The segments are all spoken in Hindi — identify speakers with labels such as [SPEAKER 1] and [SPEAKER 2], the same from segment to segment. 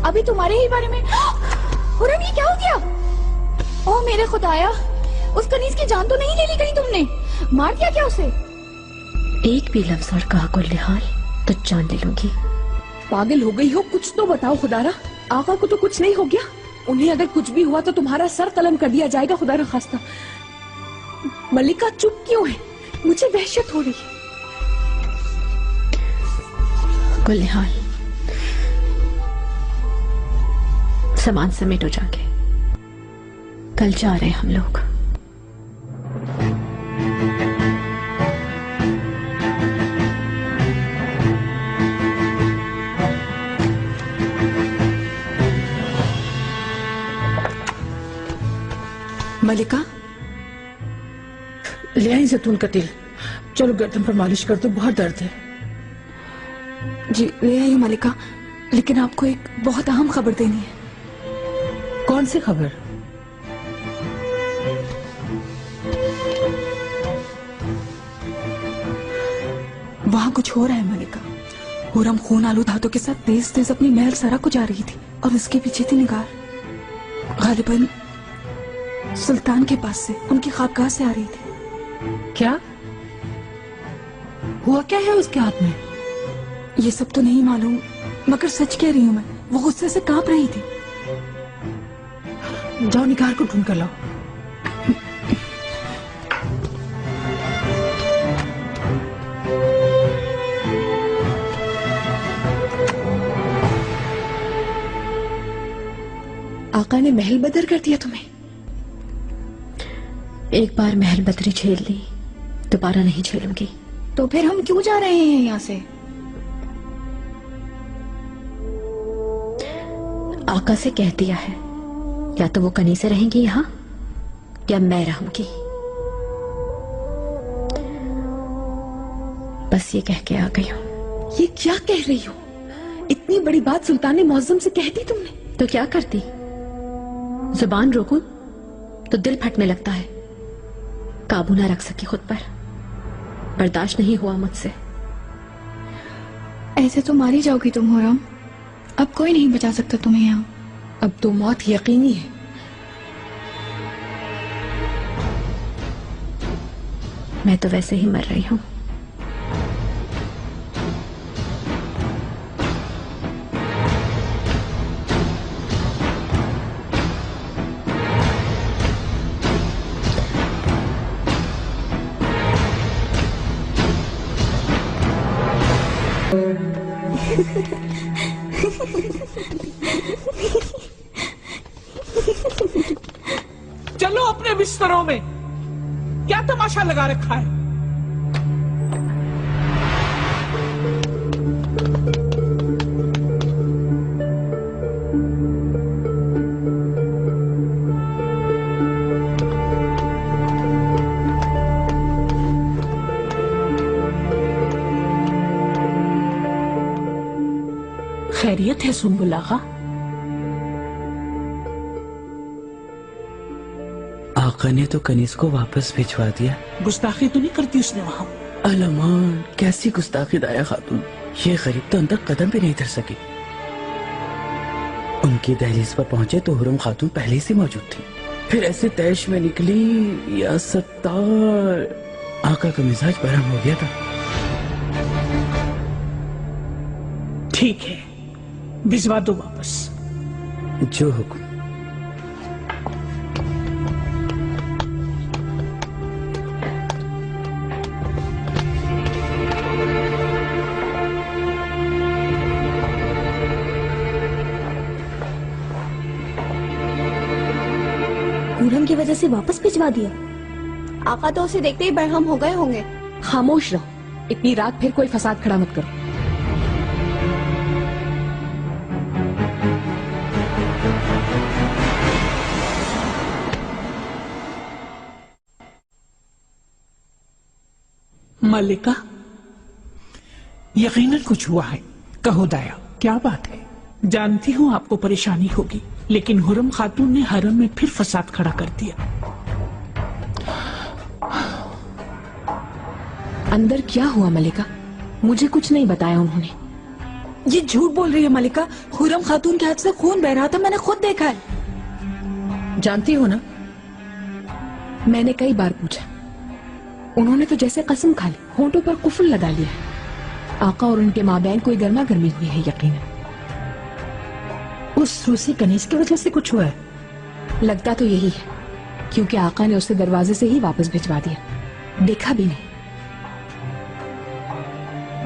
[SPEAKER 1] अभी तुम्हारे ही बारे में। हुरम, ये क्या हो गया? ओह मेरे खुदाया, उस कनीज की जान तो नहीं ले ली कहीं तुमने? मार दिया क्या उसे?
[SPEAKER 2] एक भी लफ्ज और कहा कुल हाल तो जान ले लूंगी।
[SPEAKER 3] पागल हो गई हो, कुछ तो बताओ खुदारा। आका को तो कुछ नहीं हो गया? उन्हें अगर कुछ भी हुआ तो तुम्हारा सर कलम कर दिया जाएगा खुदा न खास्ता। मलिका चुप क्यों है? मुझे वहशत हो रही है।
[SPEAKER 2] कुल हाल सामान समेटो जाके, कल जा रहे हैं हम लोग।
[SPEAKER 3] मलिका, ले आई जैतून का तेल। चलो गर्दन पर मालिश कर दो, बहुत दर्द है।
[SPEAKER 1] जी ले आई हूँ मलिका, लेकिन आपको एक बहुत अहम खबर देनी है।
[SPEAKER 3] कौन सी खबर?
[SPEAKER 1] वहाँ कुछ हो रहा है मलिका। हुरम खून आलूद हाथों के साथ तेज तेज अपनी महल सरा को जा रही थी और उसके पीछे थी निगार। गालिबन सुल्तान के पास से, उनकी खाबगाह से आ रही थी।
[SPEAKER 3] क्या हुआ? क्या है उसके हाथ में?
[SPEAKER 1] ये सब तो नहीं मालूम, मगर सच कह रही हूँ मैं, वो गुस्से से कांप रही थी।
[SPEAKER 3] जाओ निगार को ढूंढ कर लाओ। आका ने महल बदर कर दिया तुम्हें?
[SPEAKER 2] एक बार महल बदरी झेल ली, दोबारा नहीं झेलूंगी।
[SPEAKER 1] तो फिर हम क्यों जा रहे हैं यहाँ से?
[SPEAKER 2] आका से कह दिया है, या तो वो कनी से रहेंगी यहाँ या मैं रहूंगी। बस ये कह के आ गई हूँ।
[SPEAKER 3] ये क्या कह रही हो? इतनी बड़ी बात सुल्तान मुअज्जम से कह दी तुमने?
[SPEAKER 2] तो क्या करती? जुबान रोकूं तो दिल फटने लगता है। काबू ना रख सकी खुद पर, बर्दाश्त नहीं हुआ मुझसे।
[SPEAKER 1] ऐसे तो मारी जाओगी तुम हुरम, अब कोई नहीं बचा सकता तुम्हें यहाँ।
[SPEAKER 3] अब तो मौत यकीनी है।
[SPEAKER 2] मैं तो वैसे ही मर रही हूँ।
[SPEAKER 4] चलो अपने बिस्तरों में, क्या तमाशा लगा रखा है? खैरियत है सुंबुल आगा?
[SPEAKER 5] आका ने तो कनीज को वापस भिजवा दिया।
[SPEAKER 4] गुस्ताखी तो नहीं करती उसने वहां?
[SPEAKER 5] अलमान, कैसी गुस्ताखी दाया खातून। ये गरीब तो अंदर कदम भी नहीं धर सकी। उनकी दहलीज पर पहुंचे तो हुरम खातून पहले ही से मौजूद थी। फिर ऐसे तैश में निकली, या सत्तार, आका का मिजाज बरहम हो गया था।
[SPEAKER 4] ठीक है, भिजवा दो वापस।
[SPEAKER 5] जो हुक्म।
[SPEAKER 2] हुरम की वजह से वापस भिजवा दिया?
[SPEAKER 1] आका तो उसे देखते ही बरहम हो गए होंगे।
[SPEAKER 3] खामोश रहो, इतनी रात फिर कोई फसाद खड़ा मत करो।
[SPEAKER 4] मलिका, यकीनन कुछ हुआ है। कहो दाया, क्या बात है? जानती हूँ आपको परेशानी होगी, लेकिन हुरम खातून ने हरम में फिर फसाद खड़ा कर दिया।
[SPEAKER 3] अंदर क्या हुआ मलिका? मुझे कुछ नहीं बताया उन्होंने।
[SPEAKER 1] ये झूठ बोल रही है मलिका। हुरम खातून के हाथ से खून बह रहा था, मैंने खुद देखा है।
[SPEAKER 3] जानती हो ना, मैंने कई बार पूछा, उन्होंने तो जैसे कसम खा ली, होंठों पर कुफल लगा लिया है। आका और उनके माँ बहन कोई गर्मा गर्मी हुई है यकीनन।
[SPEAKER 6] उस रूसी कनीज की वजह से कुछ हुआ है?
[SPEAKER 3] लगता तो यही है, क्योंकि आका ने उसे दरवाजे से ही वापस भिजवा दिया, देखा भी नहीं।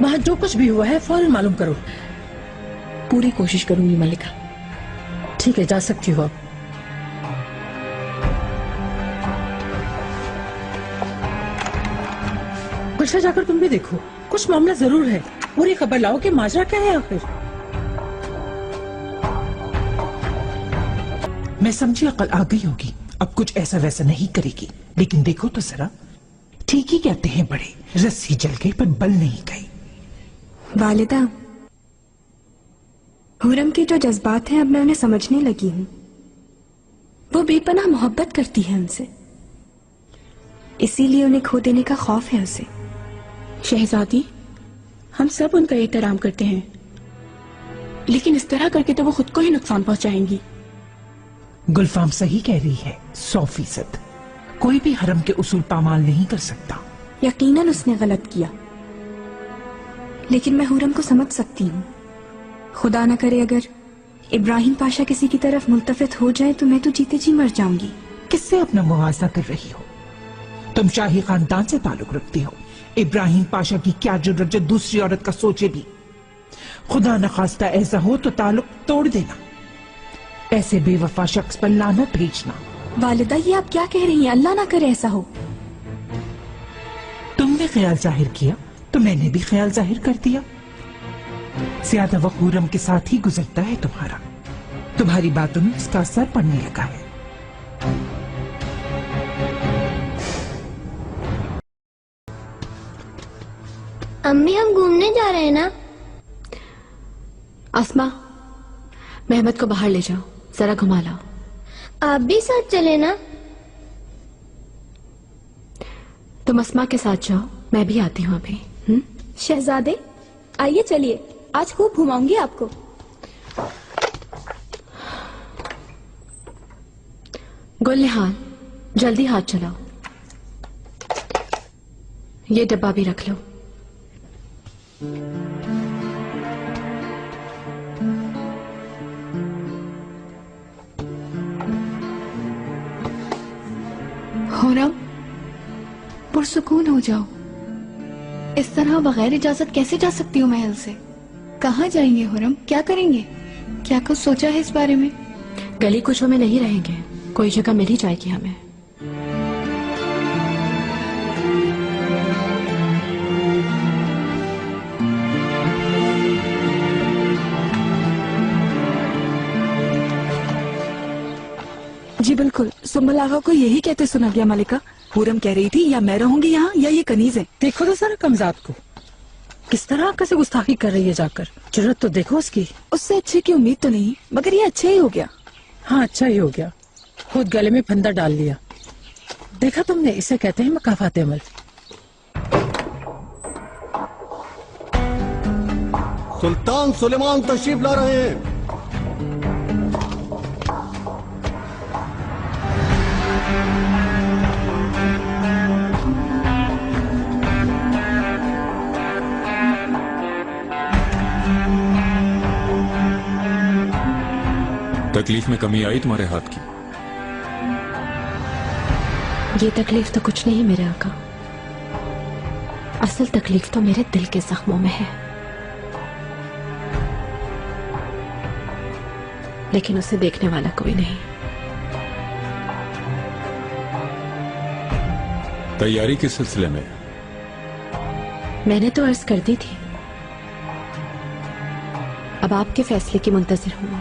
[SPEAKER 6] वहां जो कुछ भी हुआ है फौरन मालूम करो।
[SPEAKER 3] पूरी कोशिश करूंगी मलिका।
[SPEAKER 6] ठीक है, जा सकती हो। गुलशन जाकर तुम भी देखो, कुछ मामला जरूर है। पूरी खबर लाओ कि माजरा क्या है आखिर।
[SPEAKER 4] मैं समझी अकल आ गई होगी, अब कुछ ऐसा वैसा नहीं करेगी। लेकिन देखो तो जरा, ठीक ही कहते हैं बड़े, रस्सी जल गई पर बल नहीं गई।
[SPEAKER 7] वालिदा, हुरम के जो जज्बात हैं अब मैं उन्हें समझने लगी हूँ। वो बेपनाह मोहब्बत करती है उनसे, इसीलिए उन्हें खो देने का खौफ है उसे।
[SPEAKER 1] शहजादी, हम सब उनका एहतराम करते हैं, लेकिन इस तरह करके तो वो खुद को ही नुकसान पहुंचाएंगी।
[SPEAKER 4] गुलफाम सही कह रही है, 100%। कोई भी हरम के उसूल पामाल नहीं कर सकता।
[SPEAKER 7] यकीनन उसने गलत किया, लेकिन मैं हुरम को समझ सकती हूँ। खुदा न करे अगर इब्राहिम पाशा किसी की तरफ मुल्तफित हो जाए तो मैं तो जीते जी मर जाऊंगी।
[SPEAKER 4] किससे अपना मुआवजा कर रही हो? तुम शाही खानदान से ताल्लुक रखती हो। इब्राहिम पाशा की क्या जरूरत जो दूसरी औरत का सोचे भी? खुदा न खास्ता ऐसा हो तो ताल्लुक तोड़ देना, ऐसे बेवफा शख्स पर लानत भेजना।
[SPEAKER 7] वालिदा, ये आप क्या कह रही हैं? अल्लाह ना करे ऐसा हो।
[SPEAKER 4] तुमने ख्याल जाहिर किया तो मैंने भी ख्याल जाहिर कर दिया। ज्यादा वक्त हुरम के साथ ही गुजरता है तुम्हारा। तुम्हारी बातों में उसका असर पड़ने लगा है।
[SPEAKER 8] अम्मी, हम घूमने जा रहे हैं ना?
[SPEAKER 2] अस्मा, मेहमद को बाहर ले जाओ, जरा घुमा लाओ।
[SPEAKER 8] आप भी साथ चले ना?
[SPEAKER 2] तुम अस्मा के साथ जाओ, मैं भी आती हूँ अभी।
[SPEAKER 7] शहजादे, आइए चलिए, आज खूब घुमाऊंगी आपको।
[SPEAKER 2] गुलनिहाल, जल्दी हाथ चलाओ। ये डब्बा भी रख लो।
[SPEAKER 3] हुरम, पुरसुकून हो जाओ। इस तरह बगैर इजाजत कैसे जा सकती हूँ महल से? कहाँ जाएंगे हुरम? क्या करेंगे? क्या कुछ सोचा है इस बारे में?
[SPEAKER 2] गली कुछों में नहीं रहेंगे, कोई जगह मिल ही जाएगी हमें।
[SPEAKER 1] जी बिल्कुल, सुम्बल आगा को यही कहते सुना गया मलिका। हुरम कह रही थी या मैं रहूंगी यहाँ या ये कनीज है।
[SPEAKER 6] देखो तो जरा कमजात को, किस तरह आका से गुस्ताखी कर रही है जाकर। जरूरत तो देखो उसकी।
[SPEAKER 1] उससे अच्छे की उम्मीद तो नहीं, मगर ये अच्छा ही हो गया।
[SPEAKER 6] हाँ, अच्छा ही हो गया, खुद गले में फंदा डाल लिया। देखा तुमने, इसे कहते हैं मकाफात अमल।
[SPEAKER 9] सुल्तान सुलेमान तशरीफ ला रहे हैं।
[SPEAKER 10] तकलीफ में कमी आई तुम्हारे हाथ की?
[SPEAKER 2] ये तकलीफ तो कुछ नहीं मेरे आका, असल तकलीफ तो मेरे दिल के जख्मों में है। लेकिन उसे देखने वाला कोई नहीं।
[SPEAKER 10] तैयारी किस सिलसिले में?
[SPEAKER 2] मैंने तो अर्ज कर दी थी, अब आपके फैसले की मुंतजिर हूं।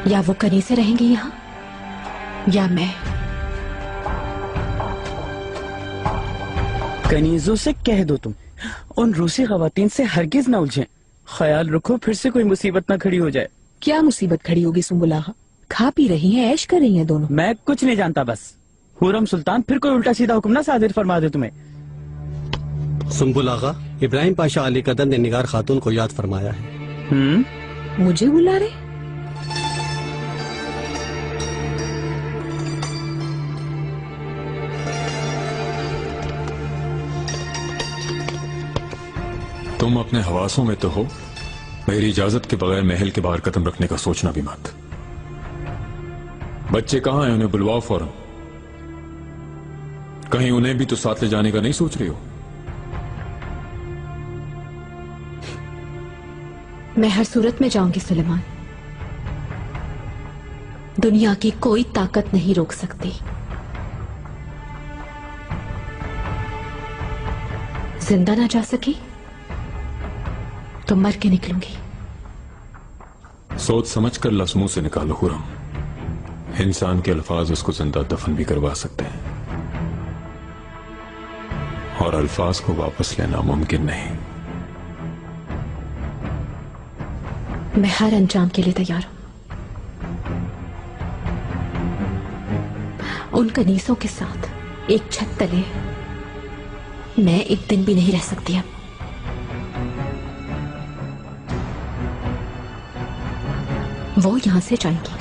[SPEAKER 2] या वो कनीज़े रहेंगी यहाँ या मैं।
[SPEAKER 5] कनीजों से कह दो तुम, उन रूसी खवातीन से हरगिज ना उलझें। ख्याल रखो फिर से कोई मुसीबत ना खड़ी हो जाए।
[SPEAKER 3] क्या मुसीबत खड़ी होगी सुम्बुल आगा? खा पी रही हैं, ऐश कर रही हैं दोनों।
[SPEAKER 5] मैं कुछ नहीं जानता, बस हुरम सुल्तान फिर कोई उल्टा सीधा हुक्म ना सादिर फरमा दे तुम्हें।
[SPEAKER 9] सुम्बुल आगा, इब्राहिम पाशा अली कदर ने निगार खातून को याद फरमाया है।
[SPEAKER 3] मुझे बुला रहे?
[SPEAKER 10] तुम अपने हवासों में तो हो, मेरी इजाजत के बगैर महल के बाहर कदम रखने का सोचना भी मत। बच्चे कहां हैं, उन्हें बुलवाओ फौरन। कहीं उन्हें भी तो साथ ले जाने का नहीं सोच रही हो?
[SPEAKER 2] मैं हर सूरत में जाऊंगी सुलेमान। दुनिया की कोई ताकत नहीं रोक सकती। जिंदा ना जा सकी तो मर के निकलूंगी।
[SPEAKER 10] सोच समझ कर लफ्ज़ मुंह से निकालो खुरम। इंसान के अल्फाज उसको जिंदा दफन भी करवा सकते हैं, और अल्फाज को वापस लेना मुमकिन नहीं।
[SPEAKER 2] मैं हर अंजाम के लिए तैयार हूं। उन कनीसों के साथ एक छत तले मैं एक दिन भी नहीं रह सकती अब। वो यहां से जाएंगी,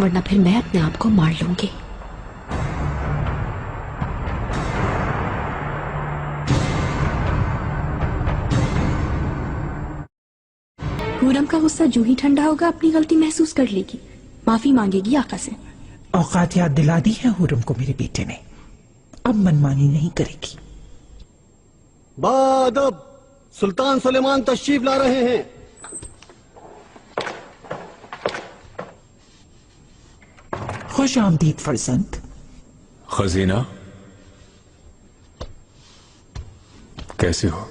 [SPEAKER 2] वरना फिर मैं अपने आप को मार लूंगी।
[SPEAKER 7] हुरम का गुस्सा जो ही ठंडा होगा अपनी गलती महसूस कर लेगी, माफी मांगेगी आका से।
[SPEAKER 4] औकात याद दिला दी है हुरम को मेरे बेटे ने, अब मनमानी नहीं करेगी।
[SPEAKER 9] बादब सुल्तान सुलेमान तशरीफ ला रहे हैं।
[SPEAKER 4] खुश आमदीद फरजंद।
[SPEAKER 10] खजीना, कैसे हो?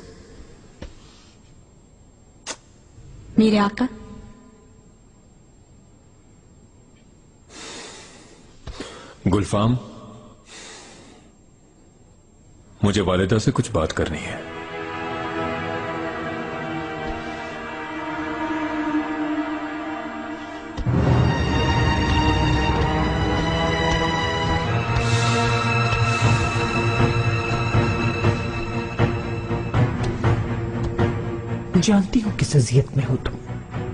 [SPEAKER 7] मेरे आका,
[SPEAKER 10] गुलफाम, मुझे वालिदा से कुछ बात करनी है।
[SPEAKER 4] जानती हूं किस अजियत में हो तुम।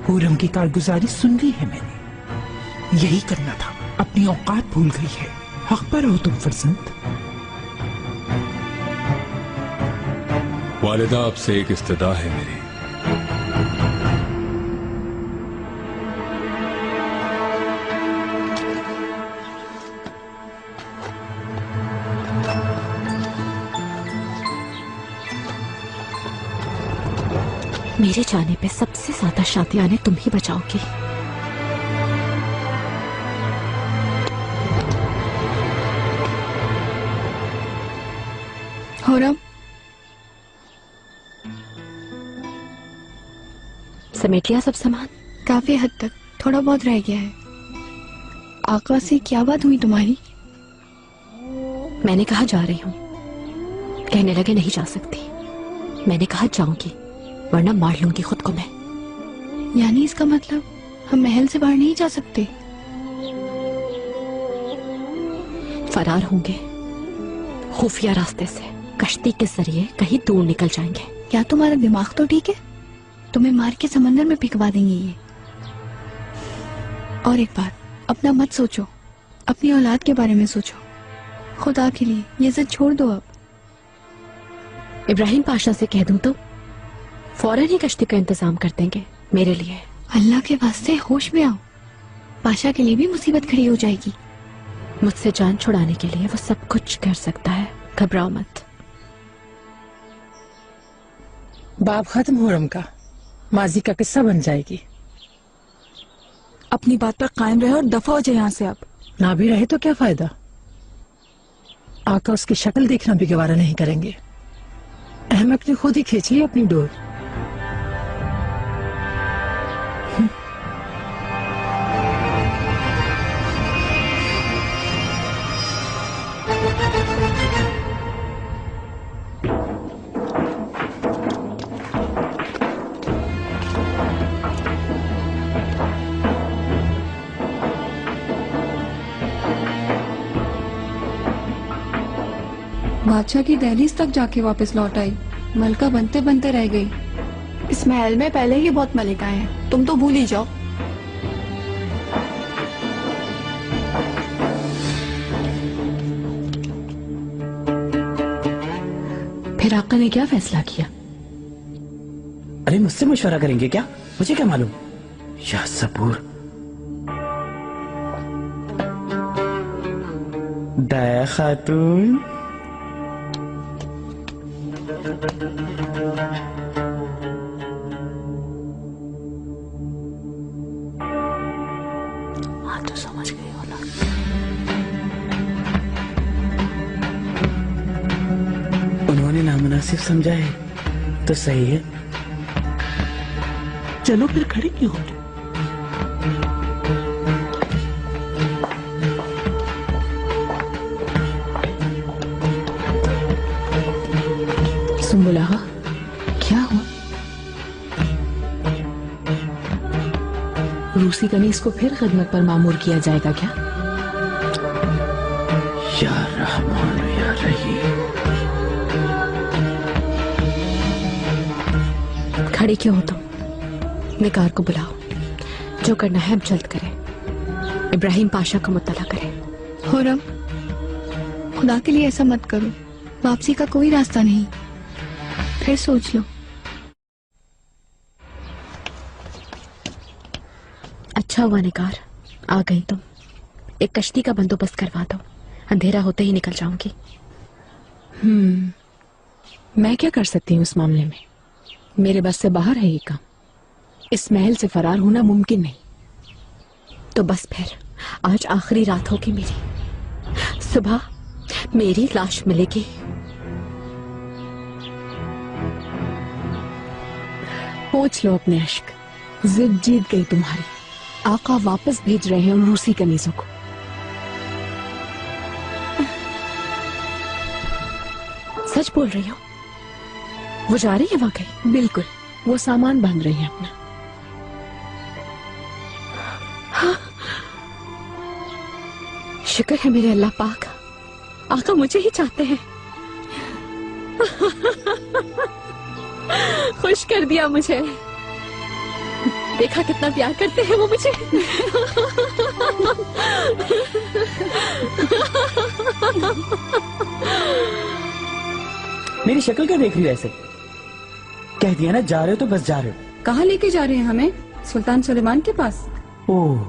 [SPEAKER 4] हुरम की कारगुजारी सुन ली है मैंने। यही करना था, अपनी औकात भूल गई है। हक पर हो तुम फरजंद।
[SPEAKER 10] वालिदा, आपसे एक इस्तदा है मेरी।
[SPEAKER 2] मेरे जाने पे सबसे ज्यादा शादियां तुम ही बचाओगी।
[SPEAKER 7] हुरम,
[SPEAKER 2] समेट लिया सब सामान?
[SPEAKER 7] काफी हद तक, थोड़ा बहुत रह गया है। आका से क्या बात हुई तुम्हारी?
[SPEAKER 2] मैंने कहा जा रही हूं, कहने लगे नहीं जा सकती। मैंने कहा जाऊंगी, वरना मार लूंगी खुद को मैं।
[SPEAKER 7] यानी इसका मतलब हम महल से बाहर नहीं जा सकते?
[SPEAKER 2] फरार होंगे खुफिया रास्ते से, कश्ती के जरिए कहीं दूर निकल जाएंगे।
[SPEAKER 7] क्या तुम्हारा दिमाग तो ठीक है? तुम्हें मार के समंदर में फेंकवा देंगे ये। और एक बात, अपना मत सोचो, अपनी औलाद के बारे में सोचो। खुदा के लिए ये सब छोड़ दो अब।
[SPEAKER 2] इब्राहिम पाशा से कह दूं तो फौरन ही कश्ती का इंतजाम कर देंगे मेरे लिए।
[SPEAKER 7] अल्लाह के वास्ते होश में आओ, पाशा के लिए भी मुसीबत खड़ी हो जाएगी।
[SPEAKER 2] मुझसे जान छुड़ाने के लिए वो सब कुछ कर सकता है, घबराओ मत।
[SPEAKER 6] बाप खत्म हुरम का, माजी का किस्सा बन जाएगी।
[SPEAKER 1] अपनी बात पर कायम रहे और दफा हो जाए यहाँ से। अब
[SPEAKER 6] ना भी रहे तो क्या फायदा, आका उसकी शक्ल देखना भी गवारा नहीं करेंगे। अहमद ने खुद ही खींच ली अपनी डोर।
[SPEAKER 1] बादशाह की दहलीज तक जाके वापस लौट आई। मलका बनते बनते रह गई। इस महल में पहले ही बहुत मलिकाएं हैं, तुम तो भूल ही जाओ।
[SPEAKER 2] फिर आका ने क्या फैसला किया?
[SPEAKER 5] अरे मुझसे मशवरा करेंगे क्या? मुझे क्या मालूम। या सबूर। दया खातून,
[SPEAKER 2] हाँ तो समझ गई हो ना।
[SPEAKER 5] उन्होंने नामुनासिब समझा है तो सही है।
[SPEAKER 4] चलो फिर खड़े क्यों हो?
[SPEAKER 2] सुम्बुला, क्या हुआ? रूसी कनीज को फिर खिदमत पर मामूर किया जाएगा क्या?
[SPEAKER 5] या रहमान या रहीम।
[SPEAKER 2] खड़े क्यों हो तुम? निगार को बुलाओ, जो करना है अब जल्द करें। इब्राहिम पाशा को मुत्तला करें।
[SPEAKER 1] खुरम, खुदा के लिए ऐसा मत करो, वापसी का कोई रास्ता नहीं, फिर सोच लो।
[SPEAKER 2] अच्छा हुआ निगार, आ गई तुम। एक कश्ती का बंदोबस्त करवा दो, अंधेरा होते ही निकल जाऊंगी।
[SPEAKER 3] मैं क्या कर सकती हूँ इस मामले में? मेरे बस से बाहर है ये काम। इस महल से फरार होना मुमकिन नहीं।
[SPEAKER 2] तो बस फिर आज आखिरी रात होगी मेरी। सुबह मेरी लाश मिलेगी।
[SPEAKER 3] पोंछ लो अपने अश्क, जिद जीत गई तुम्हारी। आका वापस भेज रहे हैं उन रूसी कनीजों को।
[SPEAKER 2] सच बोल रही हो? वो जा रही है वाकई?
[SPEAKER 3] बिल्कुल, वो सामान बांध रही है अपना।
[SPEAKER 2] हाँ। शुक्र है मेरे अल्लाह पाक, आका मुझे ही चाहते हैं। खुश कर दिया मुझे। देखा कितना प्यार करते हैं वो मुझे।
[SPEAKER 5] मेरी शक्ल क्या देख रही है ऐसे? कह दिया ना जा रहे हो तो बस जा रहे हो।
[SPEAKER 7] कहाँ लेके जा रहे हैं हमें? सुल्तान सुलेमान के पास।
[SPEAKER 5] ओह,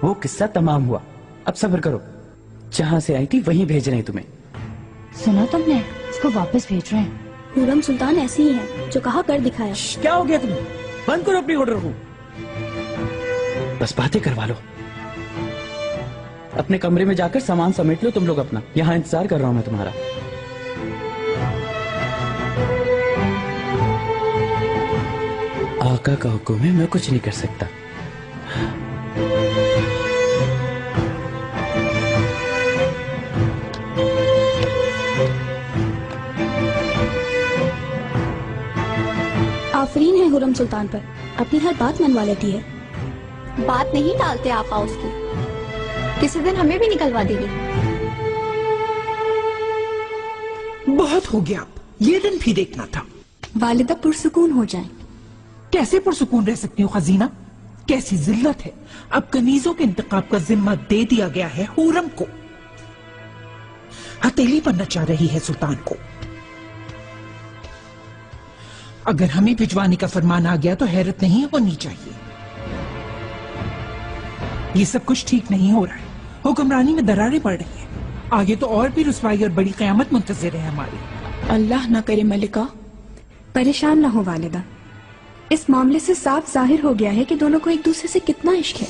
[SPEAKER 5] वो किस्सा तमाम हुआ। अब सब्र करो, जहाँ से आई थी वहीं भेज रहे हैं तुम्हें।
[SPEAKER 11] सुना तुमने? इसको वापस भेज रहे हैं।
[SPEAKER 8] हुरम सुल्तान ऐसी ही है, जो कहा कर दिखाया।
[SPEAKER 5] क्या हो गया तुम्हें? बंद करो अपनी ऑर्डर को। बस बातें करवा लो। अपने कमरे में जाकर सामान समेट लो तुम लोग अपना। यहाँ इंतजार कर रहा हूँ मैं तुम्हारा। आका का हुक्म है, मैं कुछ नहीं कर सकता।
[SPEAKER 8] आफरीन है हुरम सुल्तान पर, अपनी हर बात मनवा लेती है।
[SPEAKER 11] बात नहीं टालते आका उसकी, किसी दिन हमें भी निकलवा देगी।
[SPEAKER 4] बहुत हो गया, ये दिन भी देखना था।
[SPEAKER 7] वालिदा पुरसुकून हो जाए।
[SPEAKER 4] कैसे पुरसुकून रह सकती हूँ खजीना? कैसी जिल्लत है। अब कनीजों के इंतकाब का जिम्मा दे दिया गया है हुरम को। हथेली पर नचा रही है सुल्तान को। अगर हमें भिजवाने का फरमान आ गया तो हैरत नहीं होनी चाहिए। ये सब कुछ ठीक नहीं हो रहा है। हुक्मरानी में दरारें पड़ रही हैं। आगे तो और भी रुसवाई और बड़ी कयामत मुंतज़िर है हमारी।
[SPEAKER 3] अल्लाह न करे मलिका।
[SPEAKER 7] परेशान ना हो वालिदा, इस मामले से साफ जाहिर हो गया है कि दोनों को एक दूसरे से कितना इश्क है।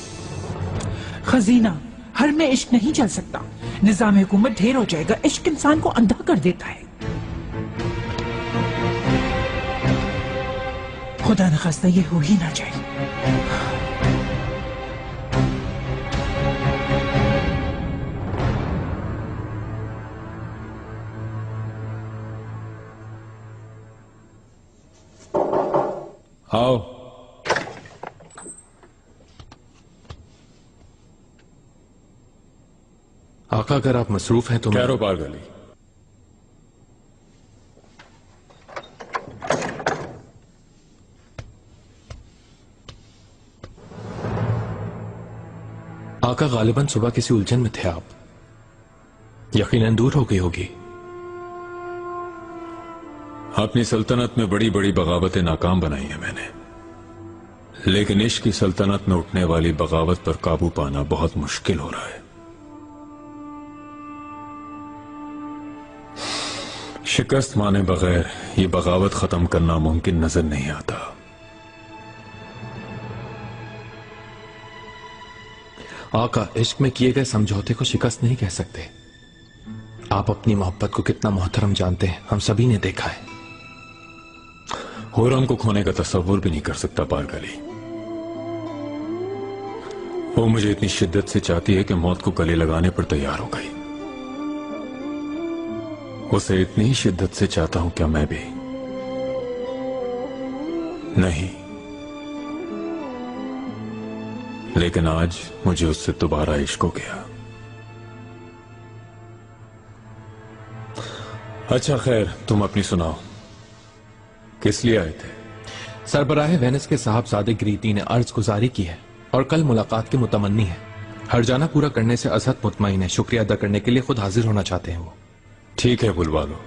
[SPEAKER 4] खजीना, हर में इश्क नहीं चल सकता। निजाम हुकूमत ढेर हो जाएगा। इश्क इंसान को अंधा कर देता है। खुदा न खास्ता ये हो ही ना जाए।
[SPEAKER 10] आओ। आका, अगर आप मसरूफ हैं तो
[SPEAKER 12] कैरो पार गली। आका गालिबन सुबह किसी उलझन में थे आप, यकीनन दूर हो गई होगी।
[SPEAKER 10] अपनी सल्तनत में बड़ी बड़ी बगावतें नाकाम बनाई हैं मैंने, लेकिन इश्क की सल्तनत में उठने वाली बगावत पर काबू पाना बहुत मुश्किल हो रहा है। शिकस्त माने बगैर ये बगावत खत्म करना मुमकिन नजर नहीं आता।
[SPEAKER 12] आका, इश्क में किए गए समझौते को शिकस्त नहीं कह सकते। आप अपनी मोहब्बत को कितना मोहतरम जानते हैं, हम सभी ने देखा है।
[SPEAKER 10] हुरम को खोने का तस्वुर भी नहीं कर सकता पारगली। वो मुझे इतनी शिद्दत से चाहती है कि मौत को गले लगाने पर तैयार हो गई। उसे इतनी ही शिद्दत से चाहता हूं क्या मैं भी? नहीं, लेकिन आज मुझे उससे दोबारा इश्क हो गया। अच्छा खैर, तुम अपनी सुनाओ, किस लिए आए थे?
[SPEAKER 12] सरबराह वेनिस के साहबजादे ग्रीती ने अर्ज गुजारी की है और कल मुलाकात की मुतमन्नी है। हरजाना पूरा करने से असद मुतमईन है, शुक्रिया अदा करने के लिए खुद हाजिर होना चाहते हैं वो।
[SPEAKER 10] ठीक है, बुलवा लो।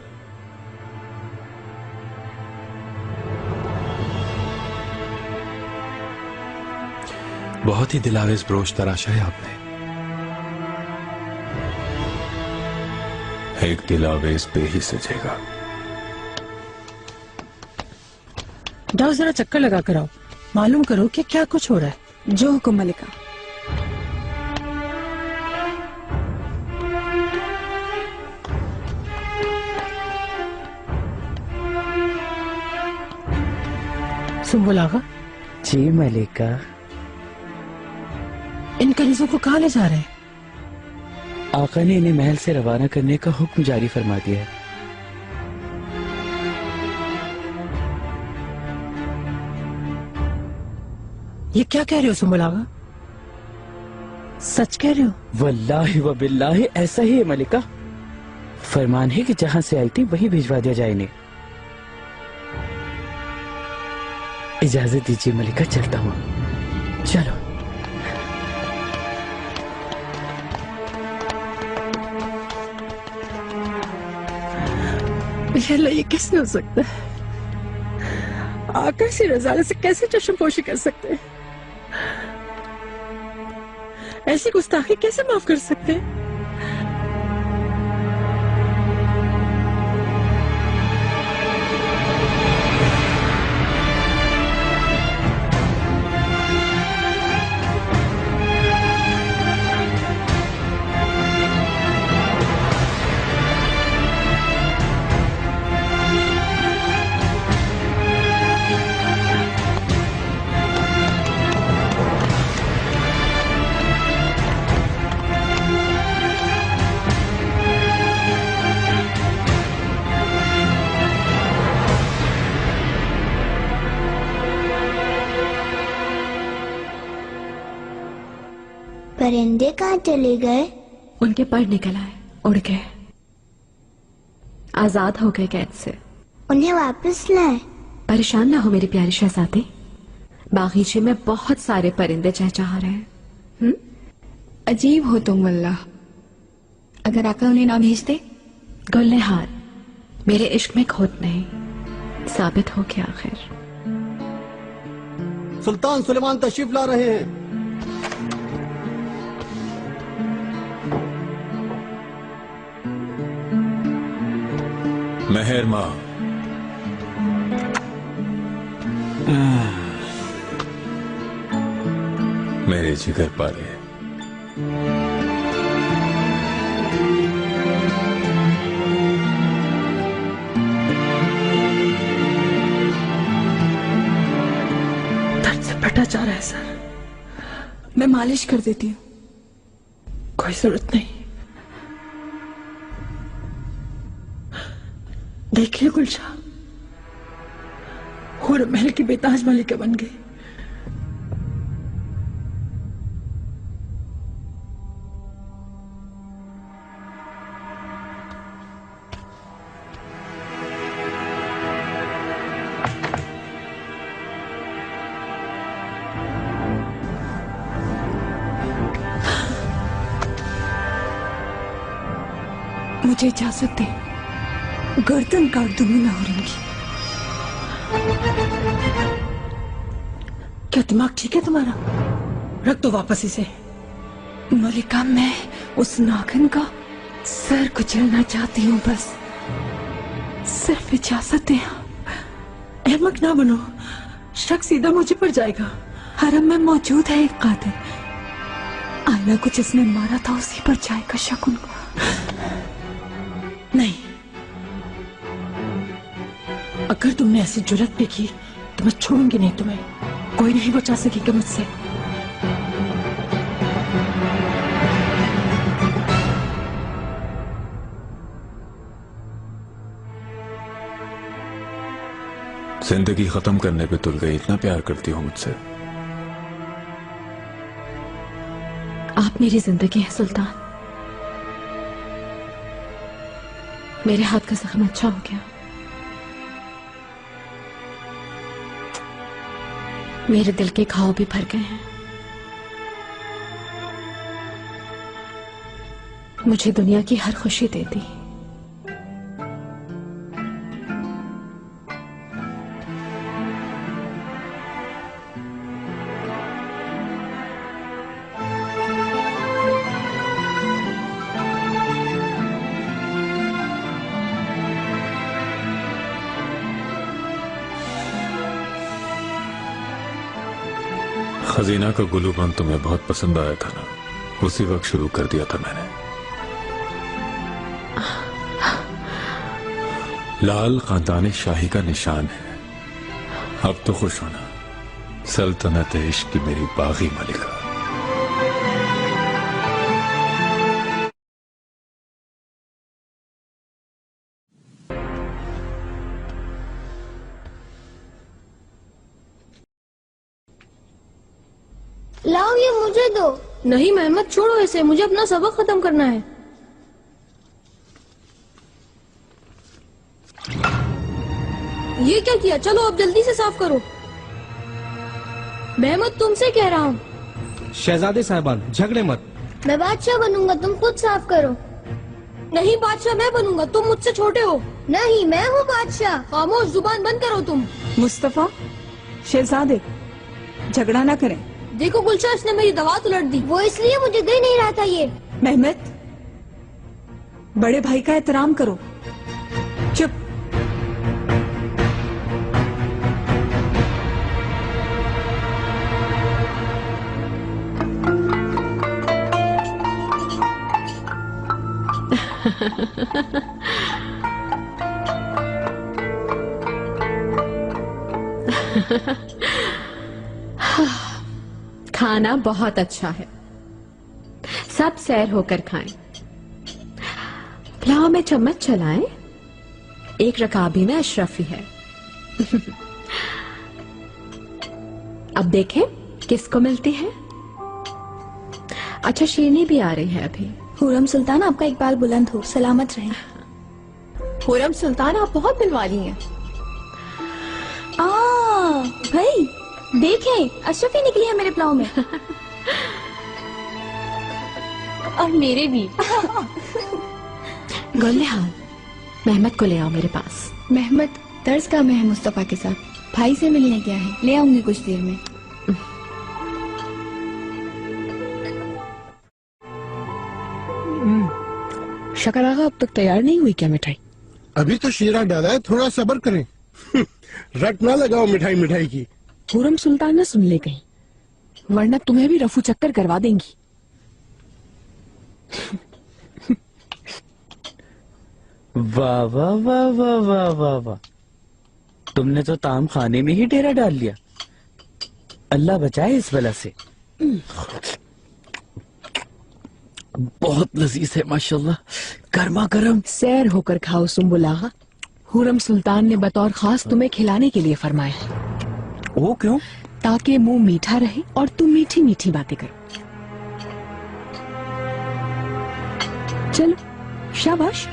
[SPEAKER 12] बहुत ही दिलावेज ब्रोच तराशा है आपने।
[SPEAKER 10] एक दिलावेज पे ही सजेगा।
[SPEAKER 6] जाओ जरा चक्कर लगा कर आओ, मालूम करो कि क्या कुछ हो रहा है।
[SPEAKER 1] जो हुक्म मलिका।
[SPEAKER 6] सुम्बुल आगा।
[SPEAKER 5] जी मलिका।
[SPEAKER 6] इन कनीजों को कहाँ ले जा रहे हैं?
[SPEAKER 5] आका ने इन्हें महल से रवाना करने का हुक्म जारी फरमा दिया है।
[SPEAKER 6] ये क्या कह रहे हो सुम्बुल आगा? सच कह रहे हो?
[SPEAKER 5] वल्लाहि व बिल्लाहि ऐसा ही है मलिका। फरमान है कि जहां से आई थी वहीं भिजवा दिया जाए इन्हें। इजाजत दीजिए मलिका, चलता हूं।
[SPEAKER 6] चलो। ये कैसे हो सकता है? आका से रजाले से कैसे चश्मपोशी कर सकते हैं? ऐसी गुस्ताखी कैसे माफ कर सकते हैं?
[SPEAKER 13] परिंदे कहाँ चले गए?
[SPEAKER 2] उनके पर निकल आए, उड़ गए, आजाद हो गए कैद से।
[SPEAKER 13] उन्हें वापस लाए।
[SPEAKER 2] परेशान ना हो मेरी प्यारी शहजादी, बागीचे में बहुत सारे परिंदे चहचहा रहे हैं।
[SPEAKER 7] अजीब हो तुम वल्लाह। अगर आका उन्हें ना भेजते?
[SPEAKER 2] गुल्लेहार, मेरे इश्क में खोट नहीं, साबित हो गया आखिर।
[SPEAKER 9] सुल्तान सुलेमान तशरीफ ला रहे हैं।
[SPEAKER 10] मेहर मां, मेरे जिगर पाले।
[SPEAKER 6] दर्द से फटा जा रहा है सर।
[SPEAKER 1] मैं मालिश कर देती हूँ।
[SPEAKER 6] कोई जरूरत नहीं। देखिए गुलशाह, हुर महल की बेताज मालिका बन गई।
[SPEAKER 1] मुझे इजाजत दे, गर्दन काट दूंगी मैं हुरम की।
[SPEAKER 6] क्या दिमाग ठीक है तुम्हारा? रख दो वापस इसे।
[SPEAKER 1] मलिका, मैं उस नागिन का सर कुचलना चाहती हूँ, बस सिर्फ इजाजत दे।
[SPEAKER 6] अहमक ना बनो, शक सीधा मुझे पर जाएगा।
[SPEAKER 1] हरम में मौजूद है एक कातिल, आला को जिसने मारा था उसी पर जाएगा शक उनको।
[SPEAKER 6] नहीं, अगर तुमने ऐसी जुर्रत भी की तो मैं छोड़ूंगी नहीं तुम्हें। कोई नहीं बचा सकेगा मुझसे।
[SPEAKER 10] जिंदगी खत्म करने पे तुल गई, इतना प्यार करती हो मुझसे?
[SPEAKER 2] आप मेरी जिंदगी है सुल्तान। मेरे हाथ का जख्म अच्छा हो गया, मेरे दिल के घाव भी भर गए हैं। मुझे दुनिया की हर खुशी दे दी।
[SPEAKER 10] खजीना का गुलूबंद तुम्हें बहुत पसंद आया था ना, उसी वक्त शुरू कर दिया था मैंने। लाल खानदान शाही का निशान है। अब तो खुश होना, सल्तनत इश्क की मेरी बागी मलिका।
[SPEAKER 13] लाओ, ये मुझे दो।
[SPEAKER 8] नहीं मेहमत, छोड़ो इसे, मुझे अपना सबक खत्म करना है। ये क्या किया? चलो अब जल्दी से साफ करो। मेहमत, तुमसे कह रहा हूँ।
[SPEAKER 9] शहजादे साहिबान, झगड़े मत।
[SPEAKER 13] मैं बादशाह बनूंगा, तुम खुद साफ करो।
[SPEAKER 8] नहीं, बादशाह मैं बनूंगा, तुम मुझसे छोटे हो।
[SPEAKER 13] नहीं, मैं हूँ बादशाह।
[SPEAKER 8] खामोश, जुबान बंद करो तुम।
[SPEAKER 1] मुस्तफा, शहजादे, झगड़ा ना करें।
[SPEAKER 8] देखो गुलशा, इसने मेरी दवात उलट दी।
[SPEAKER 13] वो इसलिए मुझे दे नहीं रहा था ये।
[SPEAKER 1] मेहमत, बड़े भाई का एहतराम करो। चुप।
[SPEAKER 2] खाना बहुत अच्छा है, सब सैर होकर खाएं। पुलाव में चम्मच चलाएं, एक रकाबी में अशरफी है। अब देखें किसको मिलती है। अच्छा, शीरनी भी आ रही है अभी।
[SPEAKER 7] हुरम सुल्तान, आपका इकबाल बुलंद हो, सलामत रहे।
[SPEAKER 3] हुरम सुल्तान, आप बहुत दिल वाली हैं।
[SPEAKER 7] भाई देखें, अशरफी निकली है मेरे पुलाव में।
[SPEAKER 8] और मेरे भी।
[SPEAKER 2] गुलनिहाल, मेहमत को ले आओ मेरे पास।
[SPEAKER 7] मेहमत दर्ज का में है मुस्तफा के साथ, भाई से मिलने गया है, ले आऊंगी कुछ देर में।
[SPEAKER 3] शकर आगा, अब तक तैयार नहीं हुई क्या मिठाई?
[SPEAKER 14] अभी तो शीरा डाला है, थोड़ा सब्र करें। रट ना लगाओ मिठाई मिठाई की।
[SPEAKER 3] हुरम सुल्तान न सुन ले कहीं, वरना तुम्हें भी रफू चक्कर करवा देंगी।
[SPEAKER 5] वाह वाह वाह वाह वाह वाह वाह, तुमने तो ताम खाने में ही डेरा डाल लिया। अल्लाह बचाए इस बला से। बहुत लजीज है माशाल्लाह, गर्मा गर्म।
[SPEAKER 3] सैर होकर खाओ सुम्बुल आगा, हुरम सुल्तान ने बतौर खास तुम्हें खिलाने के लिए फरमाया।
[SPEAKER 5] वो क्यों?
[SPEAKER 3] ताकि मुंह मीठा रहे और तुम मीठी मीठी बातें करो। चलो, शाबाश।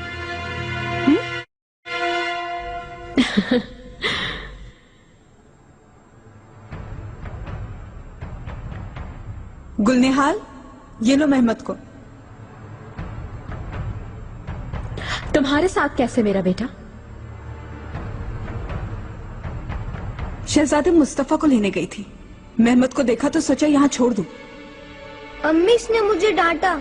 [SPEAKER 1] गुलनिहाल, ये लो मेहमत को।
[SPEAKER 2] तुम्हारे साथ कैसे मेरा बेटा?
[SPEAKER 1] शहजादे मुस्तफा को लेने गई थी। मेहमद को देखा तो सोचा यहाँ छोड़ दूं।
[SPEAKER 13] अम्मी ने मुझे डांटा।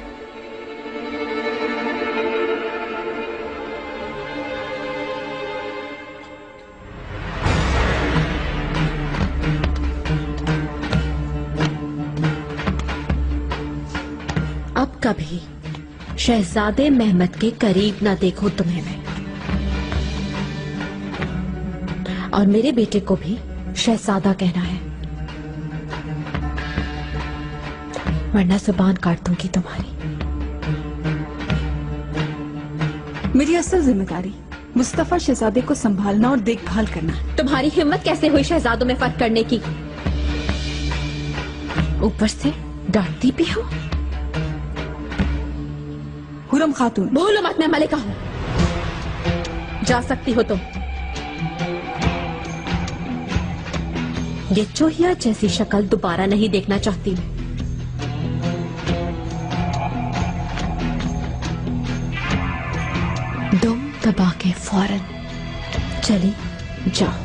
[SPEAKER 2] अब कभी शहजादे मेहमद के करीब ना देखो तुम्हें मैं, और मेरे बेटे को भी शहजादा कहना है, वरना जुबान काट दूंगी तुम्हारी।
[SPEAKER 1] मेरी असल जिम्मेदारी मुस्तफा शहजादे को संभालना और देखभाल करना है।
[SPEAKER 2] तुम्हारी हिम्मत कैसे हुई शहजादों में फर्क करने की? ऊपर से डांटती भी हो।
[SPEAKER 1] हुरम खातून,
[SPEAKER 2] भूलो मत मैं मलिका हूं, जा सकती हो तुम। ये चोहिया जैसी शक्ल दोबारा नहीं देखना चाहती मैं। दम दबा के फौरन चली जाओ।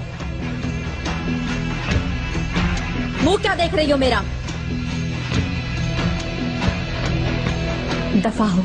[SPEAKER 2] मुंह क्या देख रही हो मेरा? दफा हो।